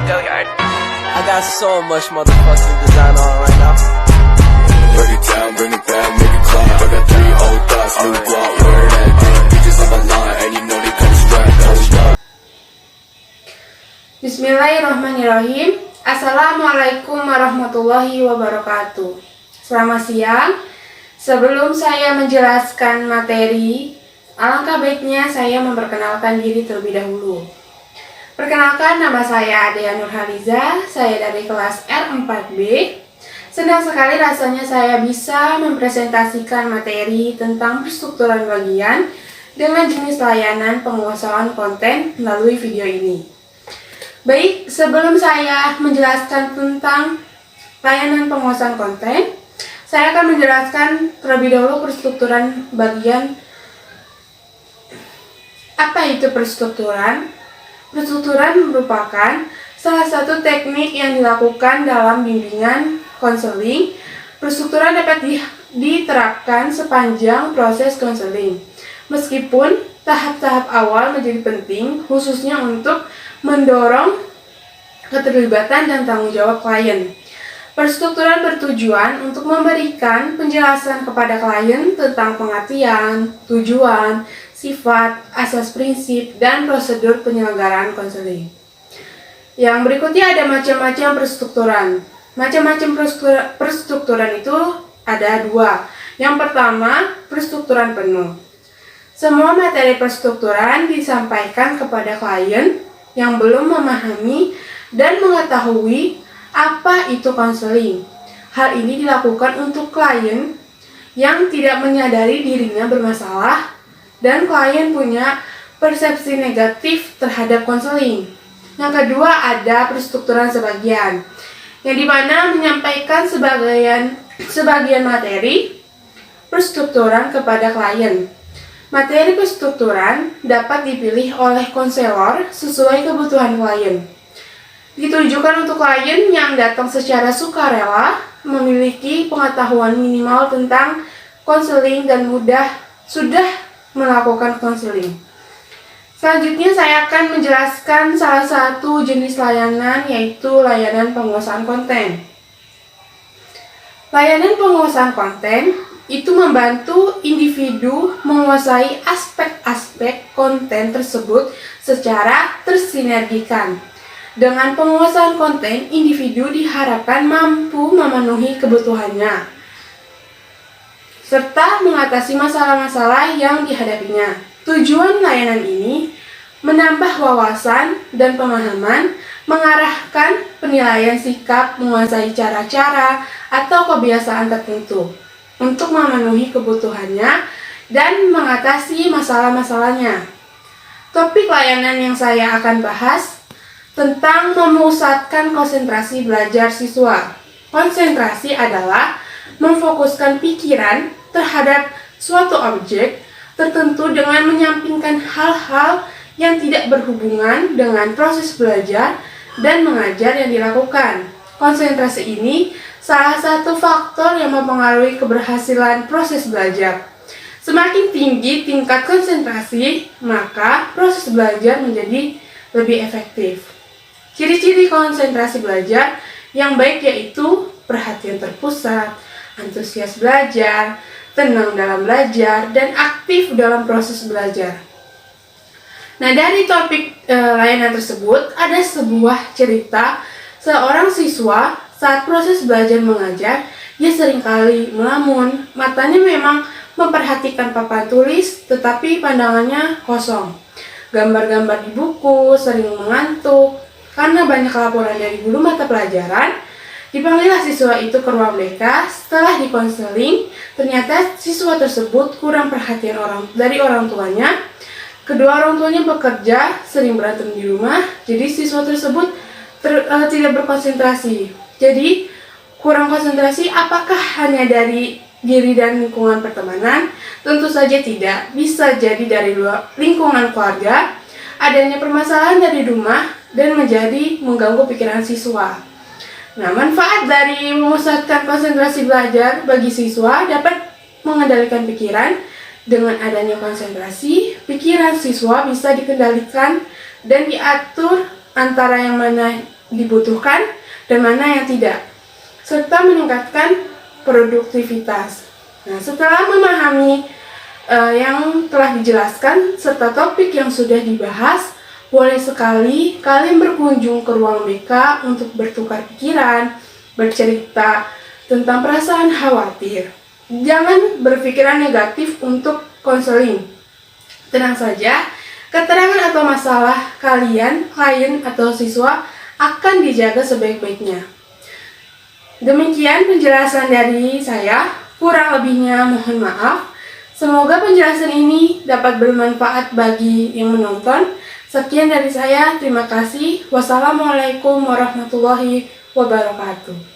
go yard. I got so much motherfucking design on right now. Break it down, bring it back, make it clap. I got 3 old thoughts, new guap, where that damn bitches on my line, and you know they come strapped. Hold up. Bismillahirrahmanirrahim. Assalamualaikum warahmatullahi wabarakatuh. Selamat siang. Sebelum saya menjelaskan materi, alangkah baiknya saya memperkenalkan diri terlebih dahulu. Perkenalkan, nama saya Adea Nurhaliza, saya dari kelas R4B. Senang sekali rasanya saya bisa mempresentasikan materi tentang perstrukturan bagian dengan jenis layanan penguasaan konten melalui video ini. Baik, sebelum saya menjelaskan tentang layanan penguasaan konten, saya akan menjelaskan terlebih dahulu perstrukturan bagian. Apa itu perstrukturan? Perstrukturan merupakan salah satu teknik yang dilakukan dalam bimbingan konseling. Perstrukturan dapat diterapkan sepanjang proses konseling. Meskipun tahap-tahap awal menjadi penting, khususnya untuk mendorong keterlibatan dan tanggung jawab klien. Perstrukturan bertujuan untuk memberikan penjelasan kepada klien tentang pengertian, tujuan, sifat, asas prinsip, dan prosedur penyelenggaraan konseling. Yang berikutnya ada macam-macam perstrukturan. Macam-macam perstrukturan itu ada 2. Yang pertama, perstrukturan penuh. Semua materi perstrukturan disampaikan kepada klien yang belum memahami dan mengetahui apa itu konseling. Hal ini dilakukan untuk klien yang tidak menyadari dirinya bermasalah dan klien punya persepsi negatif terhadap konseling. Yang kedua ada perstrukturan sebagian, yang dimana menyampaikan sebagian materi perstrukturan kepada klien. Materi perstrukturan dapat dipilih oleh konselor sesuai kebutuhan klien. Ditujukan untuk klien yang datang secara sukarela, memiliki pengetahuan minimal tentang konseling dan sudah melakukan konseling. Selanjutnya saya akan menjelaskan salah satu jenis layanan, yaitu layanan penguasaan konten. Layanan penguasaan konten itu membantu individu menguasai aspek-aspek konten tersebut secara tersinergikan. Dengan penguasaan konten, individu diharapkan mampu memenuhi kebutuhannya serta mengatasi masalah-masalah yang dihadapinya. Tujuan layanan ini menambah wawasan dan pemahaman, mengarahkan penilaian sikap, menguasai cara-cara atau kebiasaan tertentu untuk memenuhi kebutuhannya dan mengatasi masalah-masalahnya. Topik layanan yang saya akan bahas tentang memusatkan konsentrasi belajar siswa. Konsentrasi adalah memfokuskan pikiran terhadap suatu objek tertentu dengan menyampingkan hal-hal yang tidak berhubungan dengan proses belajar dan mengajar yang dilakukan. Konsentrasi ini salah satu faktor yang mempengaruhi keberhasilan proses belajar. Semakin tinggi tingkat konsentrasi, maka proses belajar menjadi lebih efektif. Ciri-ciri konsentrasi belajar yang baik yaitu perhatian terpusat, antusias belajar, tenang dalam belajar, dan aktif dalam proses belajar. Nah, dari topik layanan tersebut ada sebuah cerita seorang siswa saat proses belajar mengajar. Dia seringkali melamun, matanya memang memperhatikan papan tulis tetapi pandangannya kosong. Gambar-gambar di buku, sering mengantuk. Karena banyak laporan dari guru mata pelajaran, dipanggillah siswa itu ke ruang BK. Setelah dikonseling, ternyata siswa tersebut kurang perhatian dari orang tuanya. Kedua orang tuanya bekerja, sering berantem di rumah, jadi siswa tersebut tidak berkonsentrasi. Jadi, kurang konsentrasi apakah hanya dari diri dan lingkungan pertemanan? Tentu saja tidak, bisa jadi dari lingkungan keluarga, adanya permasalahan dari rumah, dan menjadi mengganggu pikiran siswa. Nah, manfaat dari memusatkan konsentrasi belajar bagi siswa dapat mengendalikan pikiran. Dengan adanya konsentrasi, pikiran siswa bisa dikendalikan dan diatur antara yang mana dibutuhkan dan mana yang tidak, serta meningkatkan produktivitas. Nah, setelah memahami yang telah dijelaskan serta topik yang sudah dibahas, boleh sekali kalian berkunjung ke ruang BK untuk bertukar pikiran, bercerita tentang perasaan khawatir. Jangan berpikiran negatif untuk konseling. Tenang saja, keterangan atau masalah kalian, klien atau siswa akan dijaga sebaik-baiknya. Demikian penjelasan dari saya, kurang lebihnya mohon maaf. Semoga penjelasan ini dapat bermanfaat bagi yang menonton. Sekian dari saya, terima kasih. Wassalamualaikum warahmatullahi wabarakatuh.